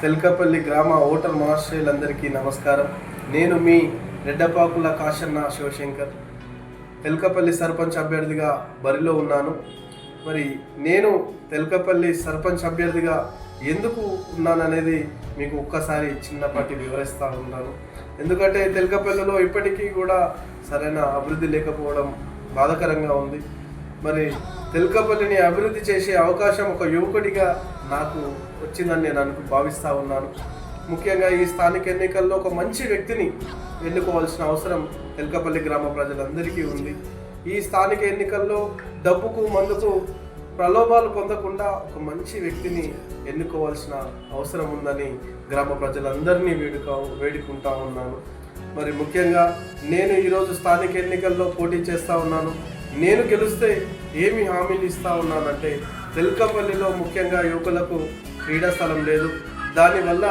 తెల్కపల్లి గ్రామ ఓటర్ మహాశయులందరికీ నమస్కారం. నేను మీ రెడ్డపాకుల కాశన్న శివశంకర్, తెల్కపల్లి సర్పంచ్ అభ్యర్థిగా బరిలో ఉన్నాను. మరి నేను తెల్కపల్లి సర్పంచ్ అభ్యర్థిగా ఎందుకు ఉన్నాననేది మీకు ఒక్కసారి చిన్నపాటి వివరిస్తూ ఉన్నాను. ఎందుకంటే తెల్కపల్లిలో ఇప్పటికీ కూడా సరైన అభివృద్ధి లేకపోవడం బాధాకరంగా ఉంది. మరి తెల్కపల్లిని అభివృద్ధి చేసే అవకాశం ఒక యువకుడిగా నాకు వచ్చిందని నేను భావిస్తూ ఉన్నాను. ముఖ్యంగా ఈ స్థానిక ఎన్నికల్లో ఒక మంచి వ్యక్తిని ఎన్నుకోవాల్సిన అవసరం తెల్కపల్లి గ్రామ ప్రజలందరికీ ఉంది. ఈ స్థానిక ఎన్నికల్లో డబ్బుకు మందుకు ప్రలోభాలు పొందకుండా ఒక మంచి వ్యక్తిని ఎన్నుకోవాల్సిన అవసరం ఉందని గ్రామ ప్రజలందరినీ వేడుకుంటా ఉన్నాను. మరి ముఖ్యంగా నేను ఈరోజు స్థానిక ఎన్నికల్లో పోటీ చేస్తూ ఉన్నాను. నేను గెలిస్తే ఏమి హామీలు ఇస్తూ ఉన్నానంటే, తెల్కపల్లిలో ముఖ్యంగా యువకులకు క్రీడా స్థలం లేదు. దానివల్ల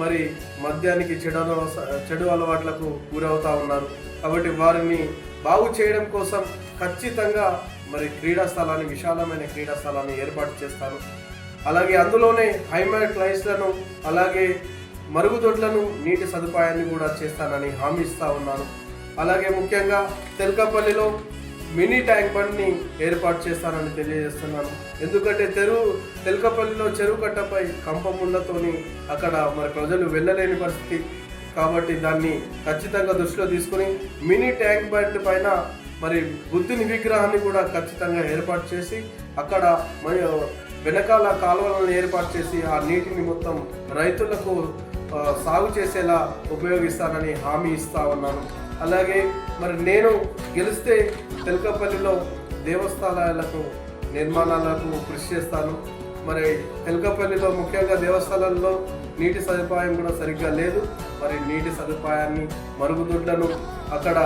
మరి మద్యానికి చెడు అలవాట్లకు గురవుతూ ఉన్నారు. కాబట్టి వారిని బాగు చేయడం కోసం ఖచ్చితంగా మరి విశాలమైన క్రీడా స్థలాన్ని ఏర్పాటు చేస్తాను. అలాగే అందులోనే హైమాట్ లైట్స్లను, అలాగే మరుగుదొడ్లను, నీటి సదుపాయాన్ని కూడా చేస్తానని హామీ ఇస్తూ ఉన్నాను. అలాగే ముఖ్యంగా తెల్కపల్లిలో మినీ ట్యాంక్ బండ్ని ఏర్పాటు చేస్తానని తెలియజేస్తున్నాను. ఎందుకంటే తెల్కపల్లిలో చెరువు కట్టపై కంపముళ్ళతోని అక్కడ మరి ప్రజలు వెళ్ళలేని పరిస్థితి. కాబట్టి దాన్ని ఖచ్చితంగా దృష్టిలో తీసుకుని మినీ ట్యాంక్ బండ్ పైన మరి బుద్ధుని విగ్రహాన్ని కూడా ఖచ్చితంగా ఏర్పాటు చేసి అక్కడ మరి వెనకాల కాలువలను ఏర్పాటు చేసి ఆ నీటిని మొత్తం రైతులకు సాగు చేసేలా ఉపయోగిస్తానని హామీ ఇస్తా ఉన్నాను. అలాగే మరి నేను గెలిస్తే తెల్కపల్లిలో దేవస్థానాలకు నిర్మాణాలకు కృషి చేస్తాను. మరి తెల్కపల్లిలో ముఖ్యంగా దేవస్థానాల్లో నీటి సదుపాయం కూడా సరిగ్గా లేదు. మరి నీటి సదుపాయాన్ని, మరుగుదొడ్లను అక్కడ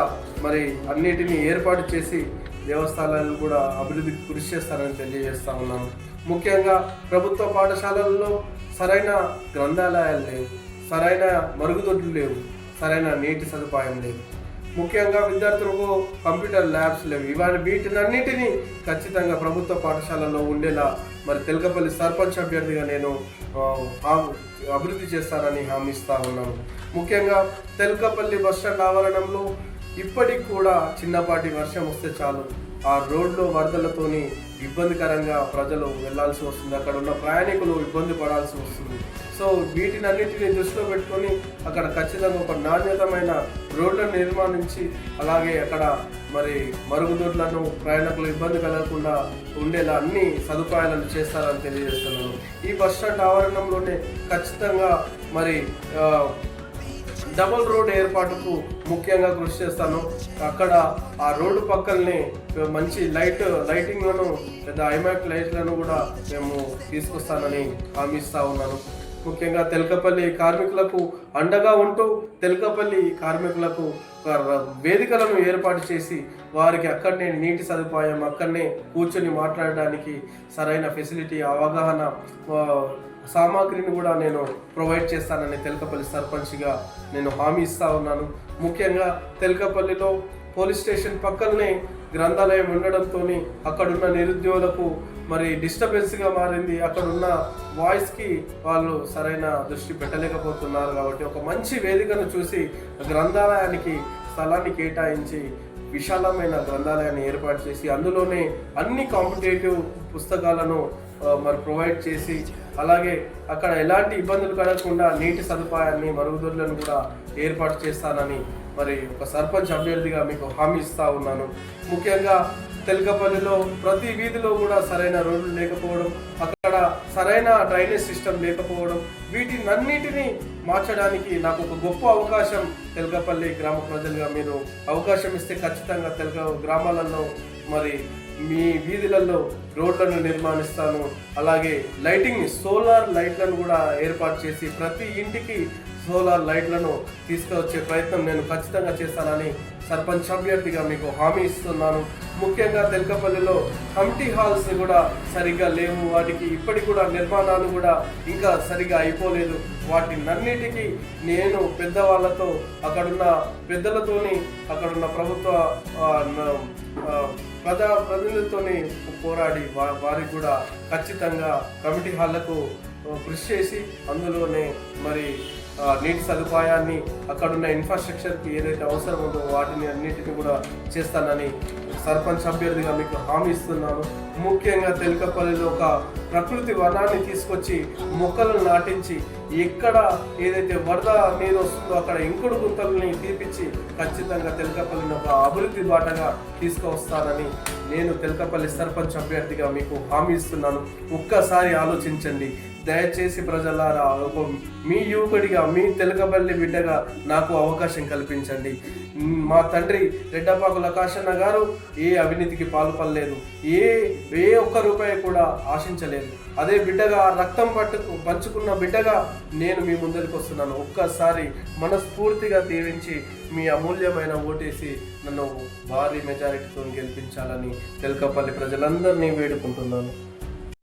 మరి అన్నిటినీ ఏర్పాటు చేసి దేవస్థానాలను కూడా అభివృద్ధికి కృషి చేస్తానని తెలియజేస్తా ఉన్నాను. ముఖ్యంగా ప్రభుత్వ పాఠశాలల్లో సరైన గ్రంథాలయాలు లేవు, సరైన మరుగుదొడ్లు లేవు, సరైన నీటి సదుపాయం లేదు. ముఖ్యంగా విద్యార్థులకు కంప్యూటర్ ల్యాబ్స్ లేవు. వీటినన్నిటినీ ఖచ్చితంగా ప్రభుత్వ పాఠశాలలో ఉండేలా మరి తెల్కపల్లి సర్పంచ్ అభ్యర్థిగా నేను అభివృద్ధి చేస్తానని హామీ ఇస్తా ఉన్నాను. ముఖ్యంగా తెల్కపల్లి బస్టాండ్ ఆవరణంలో ఇప్పటికి కూడా చిన్నపాటి వర్షం వస్తే చాలు ఆ రోడ్లో వరదలతోని ఇబ్బందికరంగా ప్రజలు వెళ్లాల్సి వస్తుంది. అక్కడ ఉన్న ప్రయాణికులు ఇబ్బంది పడాల్సి వస్తుంది. సో వీటినన్నిటిని దృష్టిలో పెట్టుకొని అక్కడ ఖచ్చితంగా ఒక నాణ్యతమైన రోడ్లను నిర్మాణించి, అలాగే అక్కడ మరి మరుగుదొడ్లను ప్రయాణికులు ఇబ్బంది కలగకుండా ఉండేలా అన్ని సదుపాయాలను చేస్తారని తెలియజేస్తున్నాను. ఈ బస్టాండ్ ఆవరణంలోనే ఖచ్చితంగా మరి డబుల్ రోడ్ ఏర్పాటుకు ముఖ్యంగా కృషి చేస్తాను. అక్కడ ఆ రోడ్డు పక్కనే మంచి లైటింగ్లను, పెద్ద ఐమాక్ లైట్లను కూడా మేము తీసుకొస్తానని హామీ ఇస్తా ఉన్నాను. ముఖ్యంగా తెల్కపల్లి కార్మికులకు అండగా ఉంటూ తెల్కపల్లి కార్మికులకు వేదికలను ఏర్పాటు చేసి వారికి అక్కడనే నీటి సదుపాయం, అక్కడనే కూర్చొని మాట్లాడడానికి సరైన ఫెసిలిటీ, అవగాహన సామాగ్రిని కూడా నేను ప్రొవైడ్ చేస్తానని తెల్కపల్లి సర్పంచ్గా నేను హామీ ఇస్తా ఉన్నాను. ముఖ్యంగా తెల్కపల్లిలో పోలీస్ స్టేషన్ పక్కనే గ్రంథాలయం ఉండడంతో అక్కడున్న నిరుద్యోగులకు మరి డిస్టర్బెన్స్గా మారింది. అక్కడున్న వాయిస్కి వాళ్ళు సరైన దృష్టి పెట్టలేకపోతున్నారు. కాబట్టి ఒక మంచి వేదికను చూసి గ్రంథాలయానికి స్థలాన్ని కేటాయించి విశాలమైన గ్రంథాలయాన్ని ఏర్పాటు చేసి అందులోనే అన్ని కాంపిటేటివ్ పుస్తకాలను మరి ప్రొవైడ్ చేసి, అలాగే అక్కడ ఎలాంటి ఇబ్బందులు కలగకుండా నీటి సదుపాయాన్ని, మరుగుదొడ్లను కూడా ఏర్పాటు చేస్తానని మరి ఒక సర్పంచ్ అభ్యర్థిగా మీకు హామీ ఇస్తా ఉన్నాను. ముఖ్యంగా తెల్కపల్లిలో ప్రతి వీధిలో కూడా సరైన రోడ్లు లేకపోవడం, అక్కడ సరైన డ్రైనేజ్ సిస్టమ్ లేకపోవడం, వీటినన్నిటినీ మార్చడానికి నాకు ఒక గొప్ప అవకాశం తెల్కపల్లి గ్రామ ప్రజలుగా మీరు అవకాశం ఇస్తే ఖచ్చితంగా గ్రామాలలో మరి మీ వీధులలో రోడ్లను నిర్మాణిస్తాను. అలాగే సోలార్ లైట్లను కూడా ఏర్పాటు చేసి ప్రతి ఇంటికి సోలార్ లైట్లను తీసుకువచ్చే ప్రయత్నం నేను ఖచ్చితంగా చేస్తానని సర్పంచ్ అభ్యర్థిగా మీకు హామీ ఇస్తున్నాను. ముఖ్యంగా తెల్కపల్లిలో కమిటీ హాల్స్ కూడా సరిగ్గా లేవు. వాటికి ఇప్పటికి కూడా నిర్మాణాలు కూడా ఇంకా సరిగ్గా అయిపోలేదు. వాటినన్నిటికీ నేను పెద్దవాళ్ళతో, అక్కడున్న పెద్దలతోని, అక్కడున్న ప్రభుత్వ ప్రజాప్రతినిధులతోని పోరాడి వారికి కూడా ఖచ్చితంగా కమిటీ హాళ్లకు కృషి చేసి అందులోనే మరి నీటి సదుపాయాన్ని అక్కడున్న ఇన్ఫ్రాస్ట్రక్చర్కి ఏదైతే అవసరం ఉందో వాటిని అన్నిటిని కూడా చేస్తానని సర్పంచ్ అభ్యర్థిగా మీకు హామీ ఇస్తున్నాను. ముఖ్యంగా తెలకపల్లిలో ఒక ప్రకృతి వనాన్ని తీసుకొచ్చి మొక్కలను నాటించి ఎక్కడ ఏదైతే వరద నీరు వస్తుందో అక్కడ ఇంకుడు గుంతల్ని తీపిచ్చి ఖచ్చితంగా తెలకపల్లిని ఒక అభివృద్ధి బాటగా తీసుకువస్తానని నేను తెలకపల్లి సర్పంచ్ అభ్యర్థిగా మీకు హామీ ఇస్తున్నాను. ఒక్కసారి ఆలోచించండి. దయచేసి ప్రజలారా, మీ యువకుడిగా, మీ తెలకపల్లి బిడ్డగా నాకు అవకాశం కల్పించండి. మా తండ్రి రెడ్డపాకుల కాశన్న గారు ఏ అవినీతికి పాల్పడలేదు, ఏ ఒక్క రూపాయి కూడా ఆశించలేదు. అదే బిడ్డగా రక్తం పంచుకున్న బిడ్డగా నేను మీ ముందరికి వస్తున్నాను. ఒక్కసారి మనస్ఫూర్తిగా దీవించి మీ అమూల్యమైన ఓటేసి నన్ను భారీ మెజారిటీతో గెలిపించాలని తెలకపల్లి ప్రజలందరినీ వేడుకుంటున్నాను.